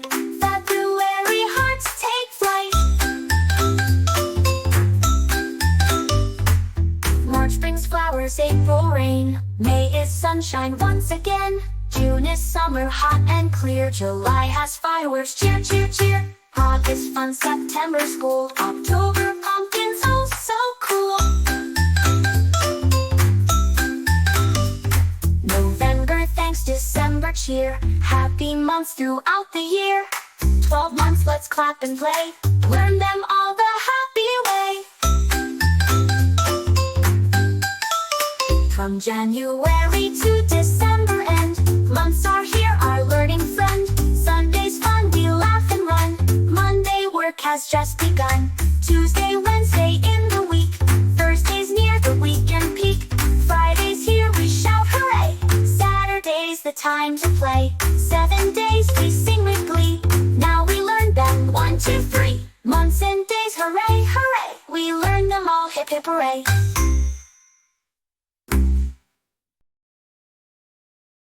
bright. February hearts take flight. March brings flowers, April rain. May is sunshine once again. June is summer, hot and clear. July has fireworks, cheer, cheer, cheer. August fun, September school. October pumpkins, oh so cool. November thanks, December cheer. Happy months throughout the year. 12 months, let's clap and play. Learn them all the happy way. From January to December end, months are here, our learning friend. Sunday's fun, we laugh and run. Monday work has just begun. Tuesday, Wednesday in the week. Thursday's near, the weekend peak. Friday's here, we shout hooray. Saturday's the time to play. 7 days we sing with glee. Now we learn them, 1, 2, 3. Months and days, hooray, hooray. We learn them all, hip hip hooray.